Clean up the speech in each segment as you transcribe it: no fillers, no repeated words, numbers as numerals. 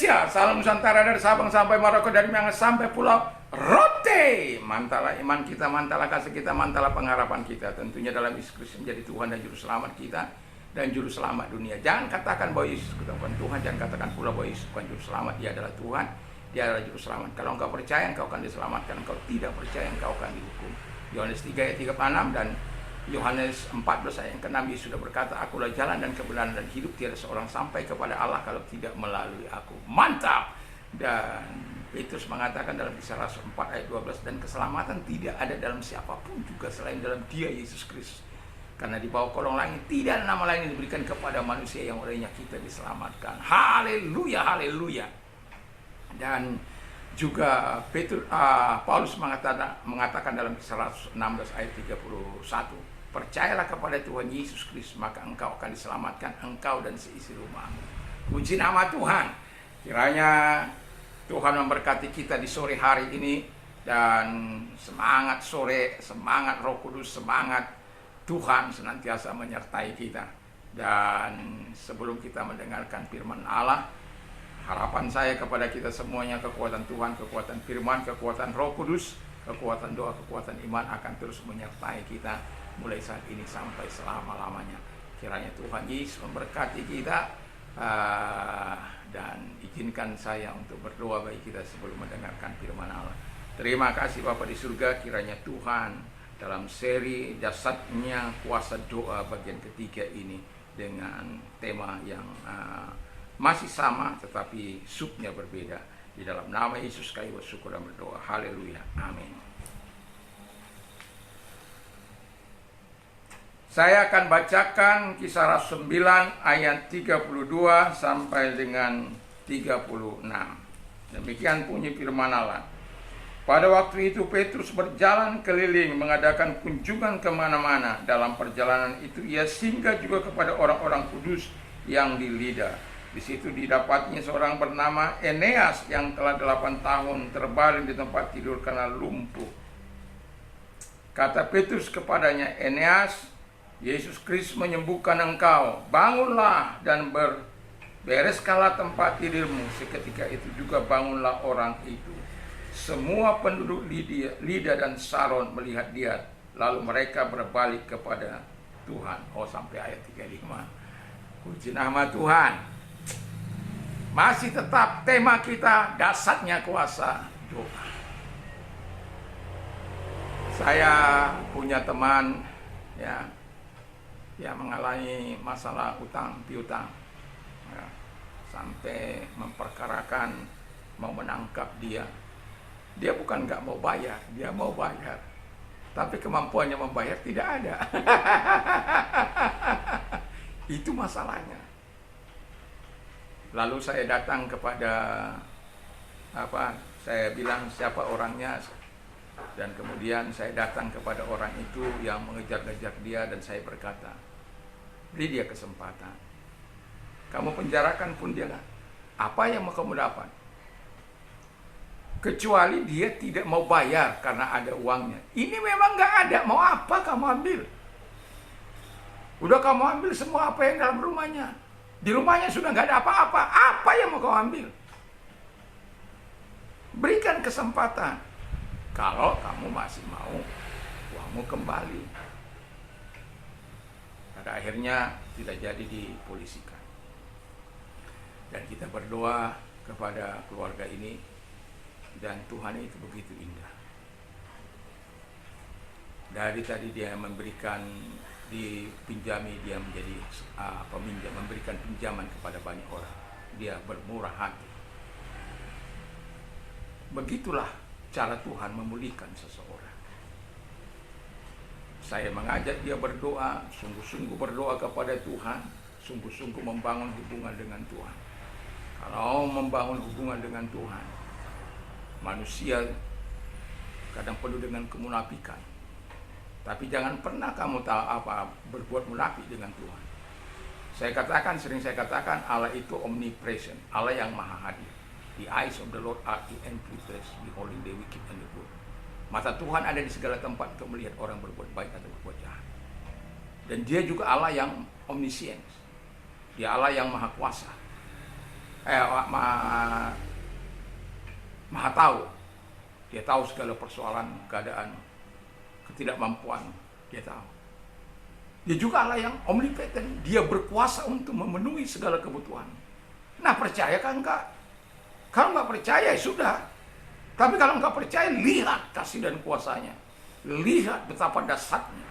Indonesia, salam Nusantara dari Sabang sampai Maroko, dari Miangas sampai Pulau Rote. Mantalah iman kita, mantalah kasih kita, mantalah pengharapan kita. Tentunya dalam Yesus Kristus menjadi Tuhan dan Juru Selamat kita dan Juru Selamat dunia. Jangan katakan bahwa Yesus bukan Tuhan, jangan katakan pula bahwa Yesus bukan Juru Selamat. Dia adalah Tuhan, Dia adalah Juru Selamat. Kalau engkau percaya, engkau akan diselamatkan. Engkau tidak percaya, engkau akan dihukum. Yohanes 3 ayat 36 dan Yohanes 14 ayat yang ke-6, Yesus sudah berkata, akulah jalan dan kebenaran dan hidup, tiada seorang sampai kepada Allah kalau tidak melalui aku. Mantap. Dan Petrus mengatakan dalam Kisah Rasul 4 ayat 12, dan keselamatan tidak ada dalam siapapun juga selain dalam Dia, Yesus Kristus. Karena di bawah kolong langit tidak ada nama lain yang diberikan kepada manusia yang olehnya kita diselamatkan. Haleluya, haleluya. Dan juga Paulus mengatakan dalam Kisah Rasul 16 ayat 31, percayalah kepada Tuhan Yesus Kristus, maka engkau akan diselamatkan, engkau dan seisi rumahmu. Puji nama Tuhan. Kiranya Tuhan memberkati kita di sore hari ini, dan semangat sore, semangat Roh Kudus, semangat Tuhan senantiasa menyertai kita. Dan sebelum kita mendengarkan firman Allah, harapan saya kepada kita semuanya, kekuatan Tuhan, kekuatan firman, kekuatan Roh Kudus, kekuatan doa, kekuatan iman akan terus menyertai kita mulai saat ini sampai selama-lamanya. Kiranya Tuhan Yesus memberkati kita, dan izinkan saya untuk berdoa bagi kita sebelum mendengarkan firman Allah. Terima kasih Bapa di surga, kiranya Tuhan dalam seri Jasadnya Kuasa Doa bagian ketiga ini dengan tema yang masih sama tetapi subnya berbeda. Di dalam nama Yesus kami bersyukur dan berdoa. Haleluya. Amin. Saya akan bacakan Kisah Rasul 9 ayat 32 sampai dengan 36. Demikian bunyi firman Allah. Pada waktu itu Petrus berjalan keliling mengadakan kunjungan kemana-mana. Dalam perjalanan itu ia singgah juga kepada orang-orang kudus yang di Lida. Di situ didapatnya seorang bernama Eneas yang telah 8 tahun terbaring di tempat tidur karena lumpuh. Kata Petrus kepadanya, Eneas, Yesus Kristus menyembuhkan engkau. Bangunlah dan bereskanlah tempat tidurmu. Seketika itu juga bangunlah orang itu. Semua penduduk Lida dan Saron melihat dia, lalu mereka berbalik kepada Tuhan. Oh, sampai ayat 35. Puji nama Tuhan. Masih tetap tema kita, dasarnya kuasa doa. Saya punya teman yang mengalami masalah utang piutang, sampai memperkarakan mau menangkap dia. Dia bukan nggak mau bayar, dia mau bayar, tapi kemampuannya membayar tidak ada. Itu masalahnya. Lalu saya datang kepada saya bilang siapa orangnya, dan kemudian saya datang kepada orang itu yang mengejar-ngejar dia, dan saya berkata, beri dia kesempatan. Kamu penjarakan pun dia nggak. Apa yang mau kamu dapat? Kecuali dia tidak mau bayar karena ada uangnya. Ini memang nggak ada. Mau apa kamu ambil? Udah kamu ambil semua apa yang dalam rumahnya. Di rumahnya sudah nggak ada apa-apa. Apa yang mau kamu ambil? Berikan kesempatan. Kalau kamu masih mau uangmu kembali. Pada akhirnya tidak jadi dipolisikan. Dan kita berdoa kepada keluarga ini, dan Tuhan itu begitu indah. Dari tadi dia memberikan, dipinjami, dia menjadi peminjam, memberikan pinjaman kepada banyak orang. Dia bermurah hati. Begitulah cara Tuhan memulihkan seseorang. Saya mengajak dia berdoa, sungguh-sungguh berdoa kepada Tuhan, sungguh-sungguh membangun hubungan dengan Tuhan. Kalau membangun hubungan dengan Tuhan, manusia kadang penuh dengan kemunafikan. Tapi jangan pernah kamu berbuat munafik dengan Tuhan. Sering saya katakan, Allah itu omnipresent, Allah yang maha hadir. The eyes of the Lord are in every place, beholding the wicked and the good. Mata Tuhan ada di segala tempat untuk melihat orang berbuat baik atau berbuat jahat. Dan dia juga Allah yang omniscience. Dia Allah yang maha kuasa. maha, maha tahu. Dia tahu segala persoalan, keadaan, ketidakmampuan. Dia tahu. Dia juga Allah yang omnipotent. Dia berkuasa untuk memenuhi segala kebutuhan. Nah, percaya kan enggak? Kalau nggak percaya ya sudah. Tapi kalau nggak percaya, lihat kasih dan kuasanya. Lihat betapa dahsyatnya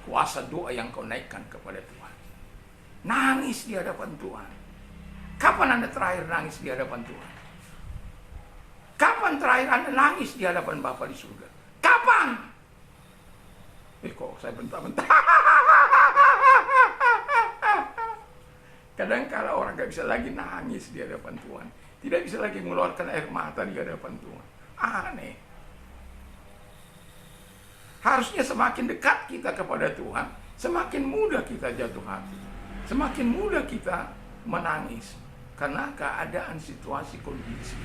kuasa doa yang kau naikkan kepada Tuhan. Nangis di hadapan Tuhan. Kapan Anda terakhir nangis di hadapan Tuhan? Kapan terakhir Anda nangis di hadapan Bapa di surga? Kapan? Kok saya bentar-bentar. Kadang kala orang gak bisa lagi nangis di hadapan Tuhan. Tidak bisa lagi mengeluarkan air mata di hadapan Tuhan. Aneh. Harusnya semakin dekat kita kepada Tuhan, semakin mudah kita jatuh hati. Semakin mudah kita menangis. Karena keadaan, situasi, kondisi.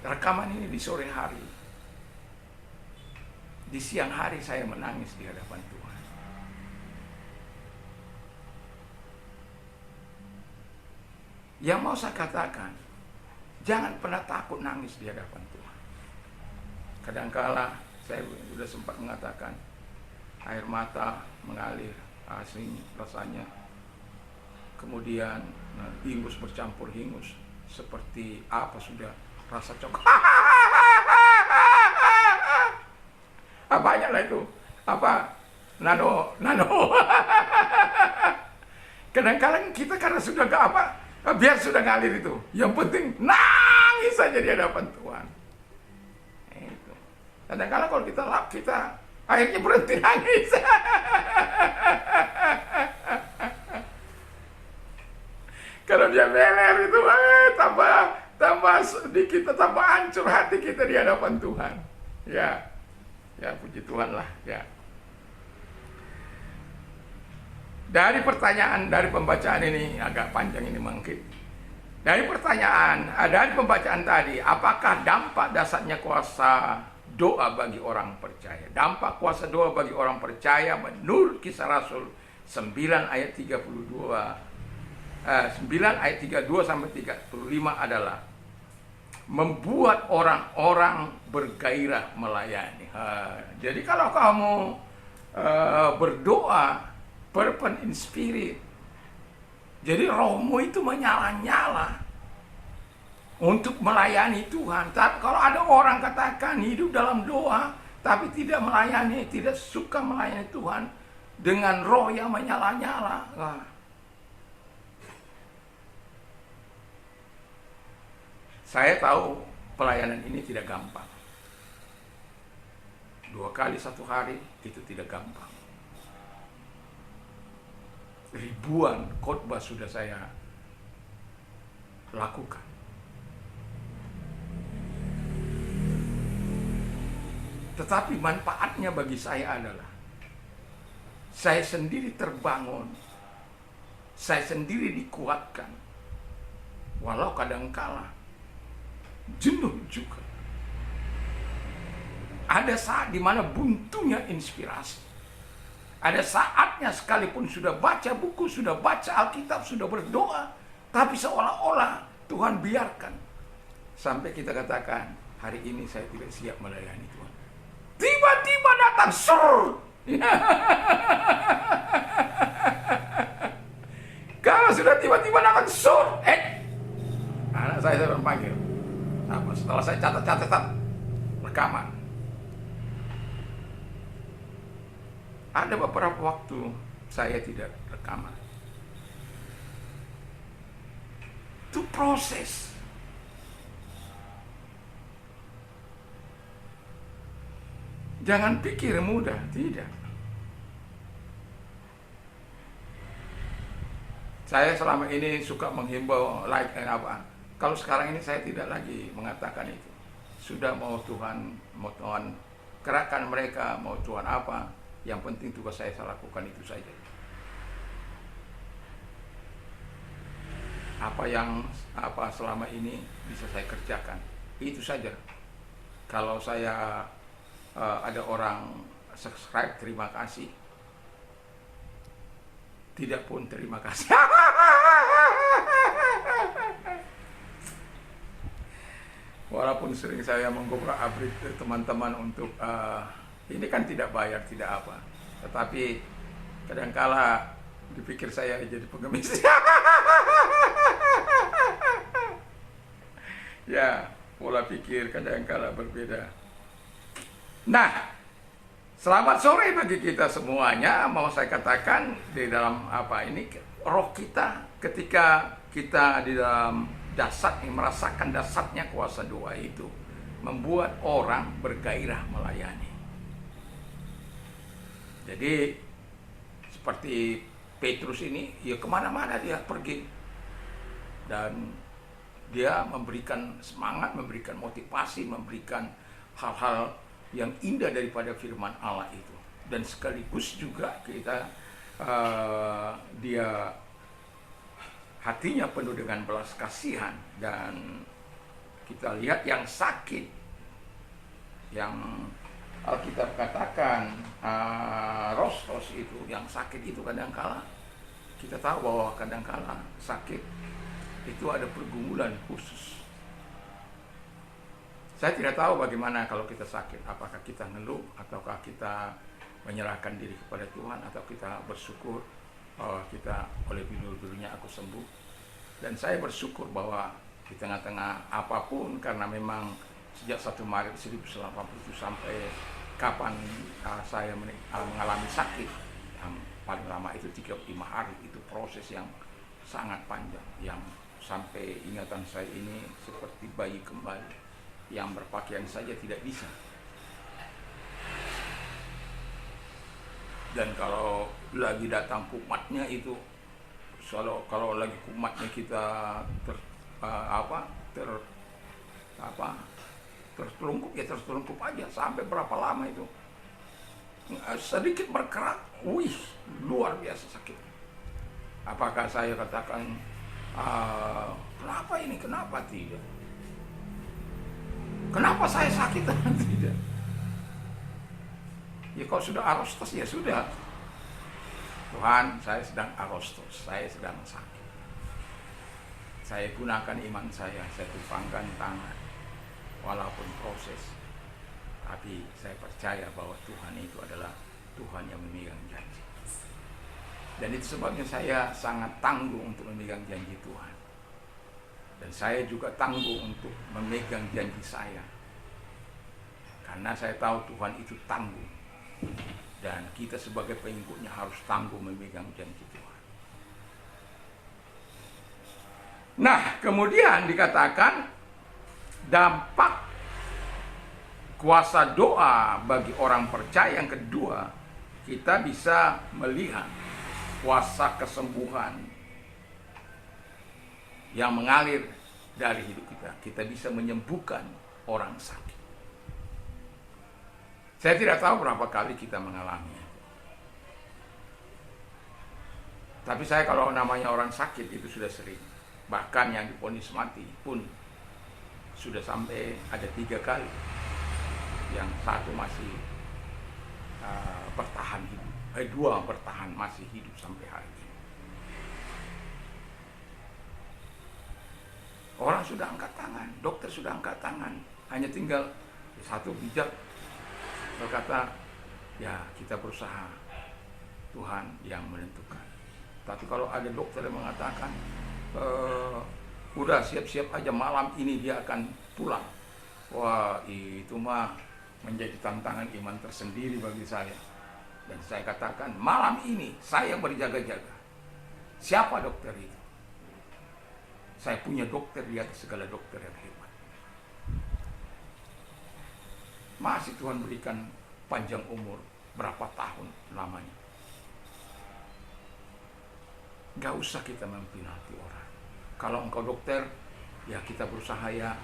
Rekaman ini di sore hari. Di siang hari saya menangis di hadapan Tuhan. Yang mau saya katakan, jangan pernah takut nangis di hadapan Tuhan. Kadangkala saya sudah sempat mengatakan, air mata mengalir, asing rasanya. Kemudian hingus bercampur hingus, seperti apa sudah rasa coklat. Banyak lah itu. Nano. Kadang-kadang kita karena sudah gak biar sudah ngalir itu. Yang penting nangis saja di hadapan Tuhan. Itu. Kadang-kadang kalau kita akhirnya berhenti nangis. Kalau dia meler itu tambah sedikit, tambah hancur hati kita di hadapan Tuhan. Ya puji Tuhan lah ya. Dari pertanyaan, dari pembacaan ini agak panjang ini mungkin. Dari pertanyaan, dari pembacaan tadi, apakah dampak dasarnya kuasa doa bagi orang percaya? Dampak kuasa doa bagi orang percaya menurut Kisah Rasul 9 ayat 32, 9 ayat 32 sampai 35 adalah membuat orang-orang bergairah melayani. Jadi kalau kamu berdoa fervent in spirit, jadi rohmu itu menyala-nyala untuk melayani Tuhan. Tapi kalau ada orang katakan hidup dalam doa tapi tidak melayani, tidak suka melayani Tuhan dengan roh yang menyala-nyala, saya tahu pelayanan ini tidak gampang. 2 kali 1 hari itu tidak gampang. Ribuan khotbah sudah saya lakukan. Tetapi manfaatnya bagi saya adalah saya sendiri terbangun, saya sendiri dikuatkan, walau kadangkala jenuh juga. Ada saat di mana buntunya inspirasi. Ada saatnya sekalipun sudah baca buku, sudah baca Alkitab, sudah berdoa, tapi seolah-olah Tuhan biarkan. Sampai kita katakan, hari ini saya tidak siap melayani Tuhan. Tiba-tiba datang sur. Kalau sudah tiba-tiba datang sur, anak saya berpanggil. Setelah saya catat rekaman, ada beberapa waktu saya tidak rekaman. Itu proses. Jangan pikir mudah, tidak. Saya selama ini suka menghimbau kalau sekarang ini saya tidak lagi mengatakan itu. Sudah mau Tuhan kerahkan mereka, mau Tuhan apa, yang penting tugas saya lakukan itu saja. Apa selama ini bisa saya kerjakan, itu saja. Kalau saya ada orang subscribe, terima kasih. tidak pun terima kasih. Walaupun sering saya menggobrak-abrik teman-teman untuk ini kan tidak bayar, tidak apa. Tetapi kadangkala dipikir saya jadi pengemis. Ya, pola pikir kadangkala berbeda. Nah, selamat sore bagi kita semuanya. Mau saya katakan di dalam apa ini, roh kita ketika kita di dalam dasar, merasakan dasarnya kuasa doa itu membuat orang bergairah melayani. Jadi seperti Petrus ini, ya kemana-mana dia pergi dan dia memberikan semangat, memberikan motivasi, memberikan hal-hal yang indah daripada firman Allah itu. Dan sekaligus juga kita dia hatinya penuh dengan belas kasihan. Dan kita lihat yang sakit, yang Alkitab katakan rostos itu, yang sakit itu kadangkala kita tahu bahwa kadangkala sakit itu ada pergumulan khusus. Saya tidak tahu bagaimana kalau kita sakit, apakah kita ngeluh ataukah kita menyerahkan diri kepada Tuhan, atau kita bersyukur bahwa kita oleh bidul-bidulnya aku sembuh. Dan saya bersyukur bahwa di tengah-tengah apapun, karena memang sejak 1 Maret 1987 sampai kapan saya mengalami sakit yang paling lama itu 35 hari, itu proses yang sangat panjang, yang sampai ingatan saya ini seperti bayi kembali yang berpakaian saja tidak bisa. Dan kalau lagi datang kumatnya itu, kalau lagi kumatnya kita tertelungkup, ya tertelungkup aja sampai berapa lama itu, sedikit bergerak, wih, luar biasa sakit. Apakah saya katakan kenapa ini, kenapa tidak? Kenapa saya sakit? Tidak. Ya kalau sudah arostos ya sudah. Tuhan, saya sedang arostos, saya sedang sakit. Saya gunakan iman saya tumpangkan tangan. Walaupun proses, tapi saya percaya bahwa Tuhan itu adalah Tuhan yang memegang janji. Dan itu sebabnya saya sangat tangguh untuk memegang janji Tuhan. Dan saya juga tangguh untuk memegang janji saya. Karena saya tahu Tuhan itu tangguh. Dan kita sebagai pengikutnya harus tangguh memegang janji Tuhan. Nah, kemudian dikatakan dampak kuasa doa bagi orang percaya yang kedua, kita bisa melihat kuasa kesembuhan yang mengalir dari hidup kita. Kita bisa menyembuhkan orang sakit. Saya tidak tahu berapa kali kita mengalaminya. Tapi saya kalau namanya orang sakit itu sudah sering. Bahkan yang divonis mati pun sudah sampai ada 3 kali. Yang satu masih bertahan hidup. 2 bertahan masih hidup sampai hari ini. Orang sudah angkat tangan, dokter sudah angkat tangan, hanya tinggal satu bijak berkata, ya kita berusaha, Tuhan yang menentukan. Tapi kalau ada dokter yang mengatakan, udah siap-siap aja malam ini dia akan pulang, wah itu mah menjadi tantangan iman tersendiri bagi saya. Dan saya katakan, malam ini saya berjaga-jaga. Siapa dokter itu? Saya punya dokter di atas segala dokter yang hebat. Masih Tuhan berikan panjang umur, berapa tahun lamanya. Gak usah kita mempenalti orang. Kalau engkau dokter, ya kita berusaha ya,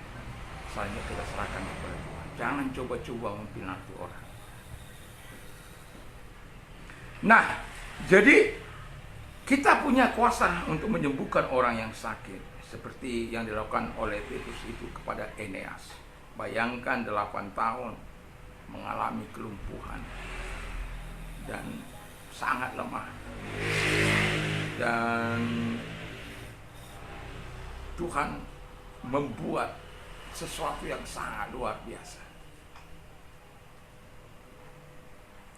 misalnya kita serahkan kepada Tuhan. Jangan coba-coba mempenalti orang. Nah, jadi kita punya kuasa untuk menyembuhkan orang yang sakit. Seperti yang dilakukan oleh Petrus itu kepada Eneas. Bayangkan 8 tahun mengalami kelumpuhan dan sangat lemah. Dan Tuhan membuat sesuatu yang sangat luar biasa.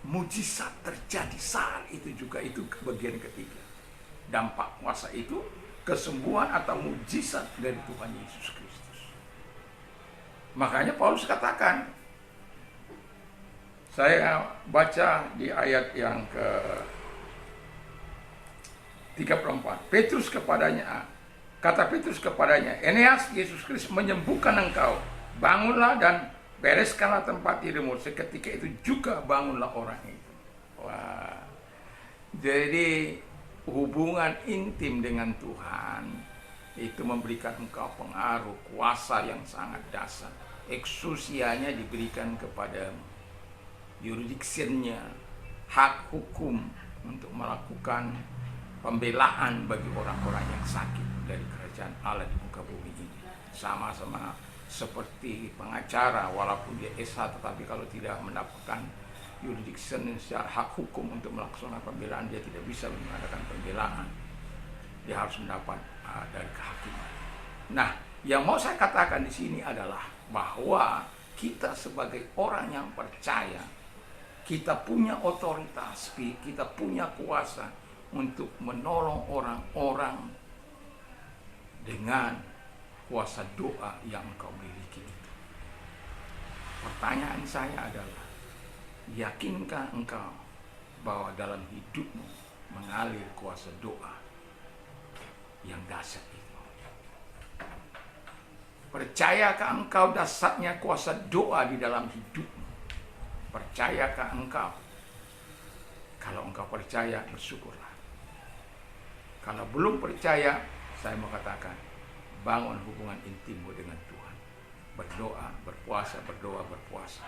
Mujizat terjadi saat itu juga, itu bagian ketiga. Dampak kuasa itu kesembuhan atau mujizat dari Tuhan Yesus Kristus. Makanya Paulus katakan, saya baca di ayat yang ke 34. Kata Petrus kepadanya, Eneas, Yesus Kristus menyembuhkan engkau. Bangunlah dan bereskanlah tempat tidurmu. Seketika itu juga bangunlah orang itu. Wah. Jadi hubungan intim dengan Tuhan itu memberikan engkau pengaruh, kuasa yang sangat dasar. Eksusianya diberikan kepadamu. Jurisdiksinya, hak hukum untuk melakukan pembelaan bagi orang-orang yang sakit dari kerajaan Allah di muka bumi ini. Sama-sama seperti pengacara, walaupun dia S1, tetapi kalau tidak mendapatkan jurisdiction secara hak hukum untuk melaksanakan pembelaan, dia tidak bisa mengadakan pembelaan. Dia harus mendapat dari kehakiman. Nah, yang mau saya katakan di sini adalah bahwa kita sebagai orang yang percaya, kita punya otoritas, kita punya kuasa untuk menolong orang-orang dengan kuasa doa yang engkau miliki itu. Pertanyaan saya adalah, yakinkah engkau bahwa dalam hidupmu mengalir kuasa doa yang dahsyat itu? Percayakah engkau dasarnya kuasa doa di dalam hidupmu? Percayakah engkau? Kalau engkau percaya, bersyukurlah. Kalau belum percaya, saya mau katakan, bangun hubungan intimmu dengan Tuhan. Berdoa, berpuasa, berdoa, berpuasa.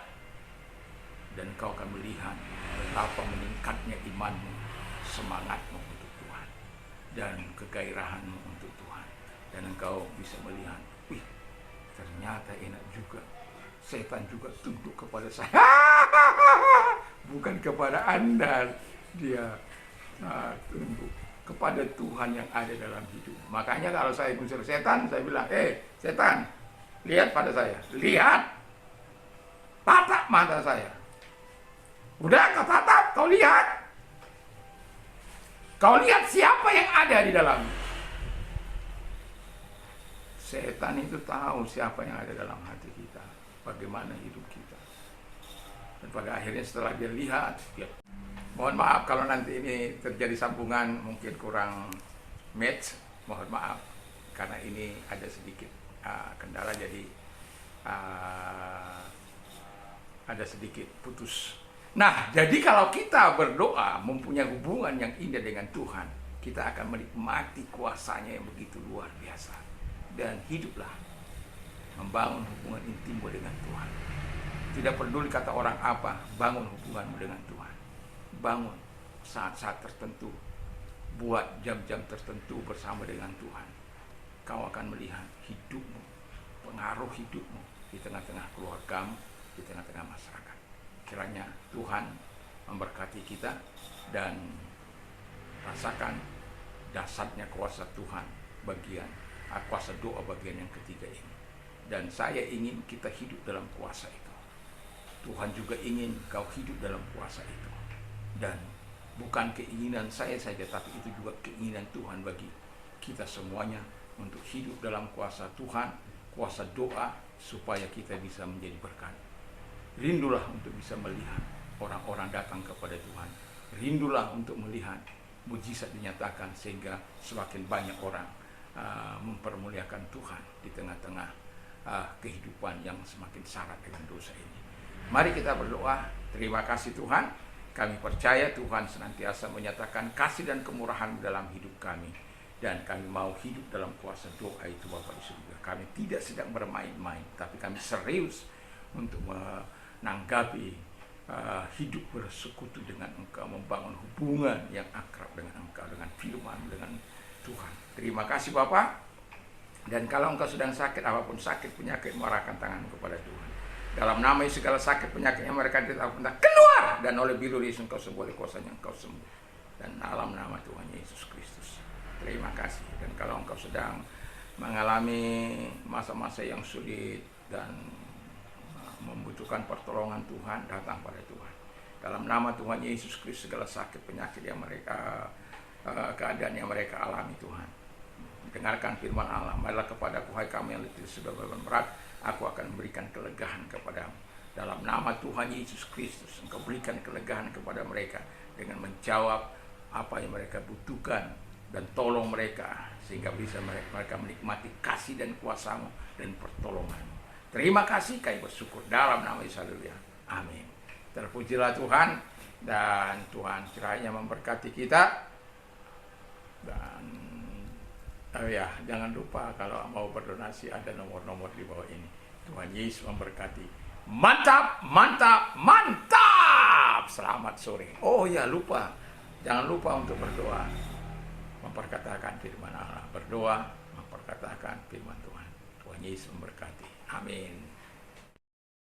Dan engkau akan melihat betapa meningkatnya imanmu, semangatmu untuk Tuhan, dan kegairahanmu untuk Tuhan. Dan engkau bisa melihat, wih, ternyata enak juga. Setan juga tunduk kepada saya. Bukan kepada Anda. Dia tunduk kepada Tuhan yang ada dalam hidup. Makanya kalau saya ngusir setan, saya bilang, setan, lihat pada saya. Lihat. Tatap mata saya. Udah, kau tatap, kau lihat. Kau lihat siapa yang ada di dalamnya. Setan itu tahu siapa yang ada dalam hati kita, bagaimana hidup kita. Dan pada akhirnya setelah dia lihat, mohon maaf kalau nanti ini terjadi sambungan mungkin kurang match, mohon maaf karena ini ada sedikit kendala, jadi ada sedikit putus. Nah, jadi kalau kita berdoa mempunyai hubungan yang indah dengan Tuhan, kita akan menikmati kuasanya yang begitu luar biasa. Dan hiduplah membangun hubungan intimmu dengan Tuhan. Tidak peduli kata orang apa, bangun hubunganmu dengan Tuhan. Bangun saat-saat tertentu, buat jam-jam tertentu bersama dengan Tuhan. Kau akan melihat hidupmu, pengaruh hidupmu di tengah-tengah keluargamu, di tengah-tengah masyarakat. Kiranya Tuhan memberkati kita dan rasakan dasarnya kuasa Tuhan kuasa doa bagian yang ketiga ini. Dan saya ingin kita hidup dalam kuasa itu. Tuhan juga ingin kau hidup dalam kuasa itu. Dan bukan keinginan saya saja, tapi itu juga keinginan Tuhan bagi kita semuanya untuk hidup dalam kuasa Tuhan, kuasa doa, supaya kita bisa menjadi berkat. Rindulah untuk bisa melihat orang-orang datang kepada Tuhan. Rindulah untuk melihat mujizat dinyatakan sehingga semakin banyak orang mempermuliakan Tuhan di tengah-tengah kehidupan yang semakin syarat dengan dosa ini. Mari kita berdoa. Terima kasih Tuhan. Kami percaya Tuhan senantiasa menyatakan kasih dan kemurahan dalam hidup kami. Dan kami mau hidup dalam kuasa doa itu Bapa di surga. Kami tidak sedang bermain-main, tapi kami serius untuk menanggapi hidup bersekutu dengan Engkau, membangun hubungan yang akrab dengan Engkau, dengan firman, dengan Tuhan. Terima kasih Bapak. Dan kalau engkau sedang sakit, apapun sakit penyakit, arahkan tanganmu kepada Tuhan. Dalam nama segala sakit penyakit yang mereka tidak keluar, dan oleh biru Yesus engkau sembuh, oleh kuasanya engkau sembuh. dan dalam nama Tuhan Yesus Kristus. Terima kasih. Dan kalau engkau sedang mengalami masa-masa yang sulit dan membutuhkan pertolongan Tuhan, datang pada Tuhan. Dalam nama Tuhan Yesus Kristus, segala sakit penyakit yang mereka keadaan yang mereka alami, Tuhan, dengarkan firman Allah. Marilah kepadaku, hai kami yang letih sudah berat, aku akan memberikan kelegaan kepadamu. Dalam nama Tuhan Yesus Kristus, engkau berikan kelegaan kepada mereka dengan menjawab apa yang mereka butuhkan, dan tolong mereka sehingga bisa mereka menikmati kasih dan kuasa-Mu dan pertolongan-Mu. Terima kasih, kami bersyukur dalam nama Yesus. Haleluya. Amin. Terpujilah Tuhan, dan Tuhan kiranya memberkati kita. Dan jangan lupa kalau mau berdonasi ada nomor-nomor di bawah ini. Tuhan Yesus memberkati. Mantap, mantap, mantap. Selamat sore. Oh ya, lupa. Jangan lupa untuk berdoa, memperkatakan firman Allah. Berdoa, memperkatakan firman Tuhan. Tuhan Yesus memberkati. Amin.